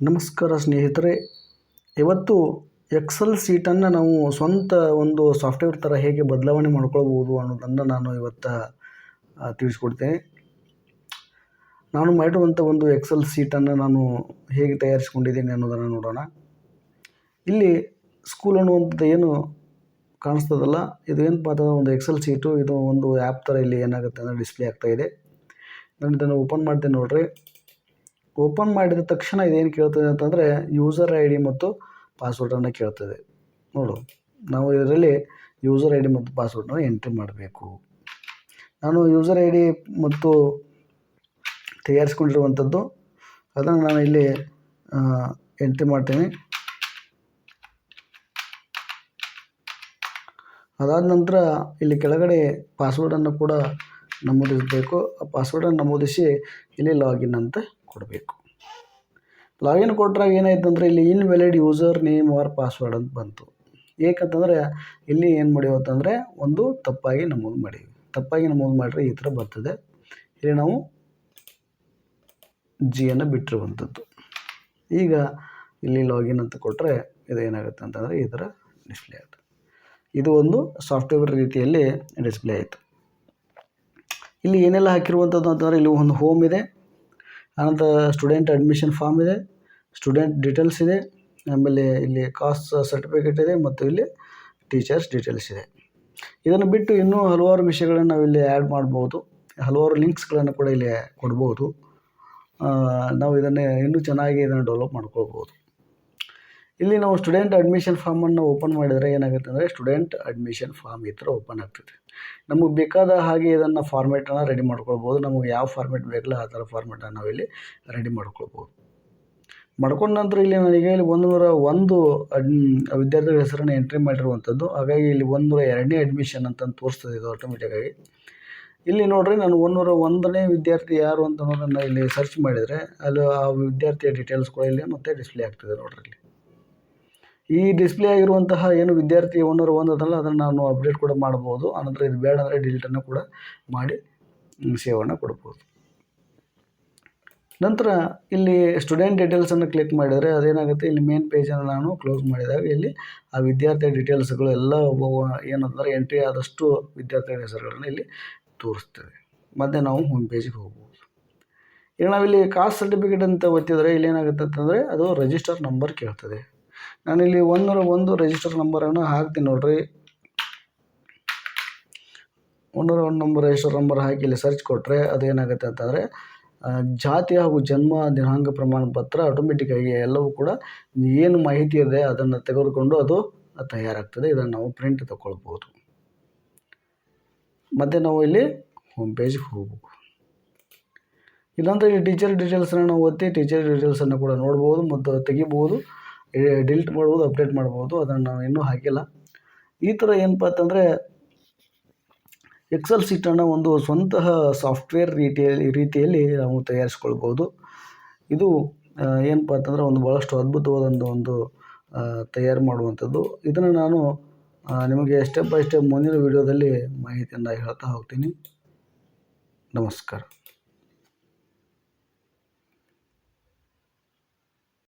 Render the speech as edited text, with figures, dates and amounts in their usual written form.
ನಮಸ್ಕಾರ ಸ್ನೇಹಿತರೆ, ಇವತ್ತು ಎಕ್ಸೆಲ್ ಶೀಟನ್ನು ನಾವು ಸ್ವಂತ ಒಂದು ಸಾಫ್ಟ್ವೇರ್ ಥರ ಹೇಗೆ ಬದಲಾವಣೆ ಮಾಡ್ಕೊಳ್ಬೋದು ಅನ್ನೋದನ್ನು ನಾನು ಇವತ್ತು ತಿಳಿಸ್ಕೊಡ್ತೇನೆ. ನಾನು ಮಾಡಿರುವಂಥ ಒಂದು ಎಕ್ಸೆಲ್ ಶೀಟನ್ನು ನಾನು ಹೇಗೆ ತಯಾರಿಸ್ಕೊಂಡಿದ್ದೀನಿ ಅನ್ನೋದನ್ನು ನೋಡೋಣ. ಇಲ್ಲಿ ಸ್ಕೂಲ್ ಅನ್ನುವಂಥದ್ದು ಏನು ಕಾಣಿಸ್ತದಲ್ಲ, ಇದು ಏನಪ್ಪ ಅಂತಂದರೆ ಒಂದು ಎಕ್ಸೆಲ್ ಶೀಟು. ಇದು ಒಂದು ಆ್ಯಪ್ ಥರ ಇಲ್ಲಿ ಏನಾಗುತ್ತೆ ಅಂದರೆ ಡಿಸ್ಪ್ಲೇ ಆಗ್ತಾಯಿದೆ. ನಾನು ಇದನ್ನು ಓಪನ್ ಮಾಡ್ತೇನೆ ನೋಡಿರಿ. ಓಪನ್ ಮಾಡಿದ ತಕ್ಷಣ ಇದೇನು ಕೇಳ್ತದೆ ಅಂತಂದರೆ ಯೂಸರ್ ಐ ಡಿ ಮತ್ತು ಪಾಸ್ವರ್ಡನ್ನು ಕೇಳ್ತದೆ. ನೋಡು, ನಾವು ಇದರಲ್ಲಿ ಯೂಸರ್ ಐ ಡಿ ಮತ್ತು ಪಾಸ್ವರ್ಡನ್ನು ಎಂಟ್ರಿ ಮಾಡಬೇಕು. ನಾನು ಯೂಸರ್ ಐ ಡಿ ಮತ್ತು ತಯಾರಿಸ್ಕೊಂಡಿರುವಂಥದ್ದು ಅದನ್ನು ನಾನು ಇಲ್ಲಿ ಎಂಟ್ರಿ ಮಾಡ್ತೇನೆ. ಅದಾದ ನಂತರ ಇಲ್ಲಿ ಕೆಳಗಡೆ ಪಾಸ್ವರ್ಡನ್ನು ಕೂಡ ನಮೂದಿಸಬೇಕು. ಆ ಪಾಸ್ವರ್ಡನ್ನು ನಮೂದಿಸಿ ಇಲ್ಲಿ ಲಾಗಿನ್ ಅಂತ ಕೊಡಬೇಕು. ಲಾಗಿನ್ ಕೊಟ್ಟಾಗ ಏನಾಯ್ತು ಅಂದರೆ ಇಲ್ಲಿ invalid user name or password ಅಂತ ಬಂತು. ಏಕಂತಂದರೆ ಇಲ್ಲಿ ಏನು ಮಾಡಿವತ್ತಂದರೆ ಒಂದು ತಪ್ಪಾಗಿ ನಮೂದು ಮಾಡೀವಿ. ತಪ್ಪಾಗಿ ನಮೂದು ಮಾಡಿದ್ರೆ ಈ ಥರ ಬರ್ತದೆ. ಇಲ್ಲಿ ನಾವು ಜಿಯನ್ನು ಬಿಟ್ಟಿರುವಂಥದ್ದು. ಈಗ ಇಲ್ಲಿ ಲಾಗಿನ್ ಅಂತ ಕೊಟ್ಟರೆ ಇದು ಏನಾಗುತ್ತೆ ಅಂತಂದರೆ ಈ ಥರ ಡಿಸ್ಪ್ಲೇ ಆಯಿತು. ಇದು ಒಂದು ಸಾಫ್ಟ್ವೇರ್ ರೀತಿಯಲ್ಲಿ ಡಿಸ್ಪ್ಲೇ ಆಯಿತು. ಇಲ್ಲಿ ಏನೆಲ್ಲ ಹಾಕಿರುವಂಥದ್ದು ಅಂತಂದರೆ ಇಲ್ಲಿ ಒಂದು ಹೋಮ್ ಇದೆ, ಆನಂತರ ಸ್ಟೂಡೆಂಟ್ ಅಡ್ಮಿಷನ್ ಫಾರ್ಮ್ ಇದೆ, ಸ್ಟೂಡೆಂಟ್ ಡೀಟೇಲ್ಸ್ ಇದೆ, ಆಮೇಲೆ ಇಲ್ಲಿ ಕಾಸ್ಟ್ ಸರ್ಟಿಫಿಕೇಟ್ ಇದೆ ಮತ್ತು ಇಲ್ಲಿ ಟೀಚರ್ಸ್ ಡೀಟೇಲ್ಸ್ ಇದೆ. ಇದನ್ನು ಬಿಟ್ಟು ಇನ್ನೂ ಹಲವಾರು ವಿಷಯಗಳನ್ನು ನಾವು ಇಲ್ಲಿ ಆ್ಯಡ್ ಮಾಡ್ಬೋದು. ಹಲವಾರು ಲಿಂಕ್ಸ್ಗಳನ್ನು ಕೂಡ ಇಲ್ಲಿ ಕೊಡ್ಬೋದು. ನಾವು ಇದನ್ನೇ ಇನ್ನೂ ಚೆನ್ನಾಗಿ ಇದನ್ನು ಡೆವಲಪ್ ಮಾಡ್ಕೊಳ್ಬೋದು. ಇಲ್ಲಿ ನಾವು ಸ್ಟೂಡೆಂಟ್ ಅಡ್ಮಿಷನ್ ಫಾರ್ಮನ್ನು ಓಪನ್ ಮಾಡಿದರೆ ಏನಾಗುತ್ತೆ ಅಂದರೆ ಸ್ಟೂಡೆಂಟ್ ಅಡ್ಮಿಷನ್ ಫಾರ್ಮ್ ಈ ಥರ ಓಪನ್ ಆಗ್ತದೆ. ನಮಗೆ ಬೇಕಾದ ಹಾಗೆ ಇದನ್ನು ಫಾರ್ಮೇಟನ್ನು ರೆಡಿ ಮಾಡ್ಕೊಳ್ಬೋದು. ನಮಗೆ ಯಾವ ಫಾರ್ಮೇಟ್ ಬೇಕಲ್ಲ ಆ ಥರ ಫಾರ್ಮೇಟನ್ನು ನಾವಿಲ್ಲಿ ರೆಡಿ ಮಾಡ್ಕೊಳ್ಬೋದು. ಮಾಡ್ಕೊಂಡ ನಂತರ ಇಲ್ಲಿ ನನಗೆ ಇಲ್ಲಿ 101 ವಿದ್ಯಾರ್ಥಿಗಳ ಹೆಸರನ್ನು ಎಂಟ್ರಿ ಮಾಡಿರುವಂಥದ್ದು. ಹಾಗಾಗಿ ಇಲ್ಲಿ 102ನೇ ಅಡ್ಮಿಷನ್ ಅಂತಂದು ತೋರಿಸ್ತದೆ ಇದು ಆಟೋಮೆಟಿಕ್ಕಾಗಿ. ಇಲ್ಲಿ ನೋಡಿರಿ, ನಾನು 101ನೇ ವಿದ್ಯಾರ್ಥಿ ಯಾರು ಅಂತ ಅನ್ನೋದನ್ನು ಇಲ್ಲಿ ಸರ್ಚ್ ಮಾಡಿದರೆ ಅಲ್ಲಿ ಆ ವಿದ್ಯಾರ್ಥಿಯ ಡೀಟೇಲ್ಸ್ ಕೂಡ ಇಲ್ಲಿ ಮತ್ತೆ ಡಿಸ್ಪ್ಲೇ ಆಗ್ತದೆ. ನೋಡ್ರಿ, ಇಲ್ಲಿ ಈ ಡಿಸ್ಪ್ಲೇ ಆಗಿರುವಂತಹ ಏನು ವಿದ್ಯಾರ್ಥಿ 101 ಅದಲ್ಲ ಅದನ್ನು ನಾನು ಅಪ್ಡೇಟ್ ಕೂಡ ಮಾಡ್ಬೋದು. ಆನಂತರ ಇದು ಬೇಡ ಅಂದರೆ ಡಿಲೀಟನ್ನು ಕೂಡ ಮಾಡಿ ಸೇವನ್ನು ಕೊಡ್ಬೋದು. ನಂತರ ಇಲ್ಲಿ ಸ್ಟೂಡೆಂಟ್ ಡೀಟೇಲ್ಸನ್ನು ಕ್ಲಿಕ್ ಮಾಡಿದರೆ ಅದೇನಾಗುತ್ತೆ, ಇಲ್ಲಿ ಮೇನ್ ಪೇಜನ್ನು ನಾನು ಕ್ಲೋಸ್ ಮಾಡಿದಾಗ ಇಲ್ಲಿ ಆ ವಿದ್ಯಾರ್ಥಿಯ ಡೀಟೇಲ್ಸ್ಗಳು ಎಲ್ಲ ಏನಂದರೆ ಎಂಟ್ರಿ ಆದಷ್ಟು ವಿದ್ಯಾರ್ಥಿಗಳ ಹೆಸರುಗಳನ್ನು ಇಲ್ಲಿ ತೋರಿಸ್ತದೆ. ಮತ್ತು ನಾವು ಹೋಮ್ ಪೇಜಿಗೆ ಹೋಗ್ಬೋದು. ಈಗ ನಾವಿಲ್ಲಿ ಕಾಸ್ಟ್ ಸರ್ಟಿಫಿಕೇಟ್ ಅಂತ ಒತ್ತಿದರೆ ಇಲ್ಲಿ ಏನಾಗುತ್ತೆ ಅಂತಂದರೆ ಅದು ರಿಜಿಸ್ಟರ್ ನಂಬರ್ ಕೇಳ್ತದೆ. ನಾನಿಲ್ಲಿ 101 ರಿಜಿಸ್ಟರ್ ನಂಬರನ್ನು ಹಾಕ್ತೀನಿ ನೋಡ್ರಿ. 101 ನಂಬರ್ ರಿಜಿಸ್ಟರ್ ನಂಬರ್ ಹಾಕಿ ಇಲ್ಲಿ ಸರ್ಚ್ ಕೊಟ್ಟರೆ ಅದೇನಾಗುತ್ತೆ ಅಂತಂದರೆ ಜಾತಿ ಹಾಗೂ ಜನ್ಮ ದಿನಾಂಕ ಪ್ರಮಾಣ ಪತ್ರ ಆಟೋಮೆಟಿಕ್ಕಾಗಿ ಎಲ್ಲವೂ ಕೂಡ ಏನು ಮಾಹಿತಿ ಇದೆ ಅದನ್ನು ತೆಗೆದುಕೊಂಡು ಅದು ತಯಾರಾಗ್ತದೆ. ಇದನ್ನು ನಾವು ಪ್ರಿಂಟ್ ತಗೊಳ್ಬೋದು. ಮತ್ತು ನಾವು ಇಲ್ಲಿ ಹೋಮ್ ಪೇಜಿಗೆ ಹೋಗ್ಬೇಕು. ಇಲ್ಲಾಂದರೆ ಈ ಟೀಚರ್ ಡೀಟೇಲ್ಸನ್ನು ನಾವು ಒತ್ತಿ ಟೀಚರ್ ಡೀಟೇಲ್ಸನ್ನು ಕೂಡ ನೋಡ್ಬೋದು ಮತ್ತು ತೆಗಿಬೋದು, ಡಿಲೀಟ್ ಮಾಡ್ಬೋದು, ಅಪ್ಡೇಟ್ ಮಾಡ್ಬೋದು. ಅದನ್ನು ನಾವು ಇನ್ನೂ ಹಾಕಿಲ್ಲ. ಈ ಥರ ಏನಪ್ಪ ಅಂತಂದರೆ ಎಕ್ಸೆಲ್ ಶೀಟನ್ನು ಒಂದು ಸ್ವಂತ ಸಾಫ್ಟ್ವೇರ್ ರೀತಿಯಲ್ಲಿ ನಾವು ತಯಾರಿಸ್ಕೊಳ್ಬೋದು. ಇದು ಏನಪ್ಪ ಅಂತಂದರೆ ಒಂದು ಭಾಳಷ್ಟು ಅದ್ಭುತವಾದಂಥ ಒಂದು ತಯಾರು ಮಾಡುವಂಥದ್ದು. ಇದನ್ನು ನಾನು ನಿಮಗೆ ಸ್ಟೆಪ್ ಬೈ ಸ್ಟೆಪ್ ಮುಂದಿನ ವೀಡಿಯೋದಲ್ಲಿ ಮಾಹಿತಿಯನ್ನು ಹೇಳ್ತಾ ಹೋಗ್ತೀನಿ. ನಮಸ್ಕಾರ.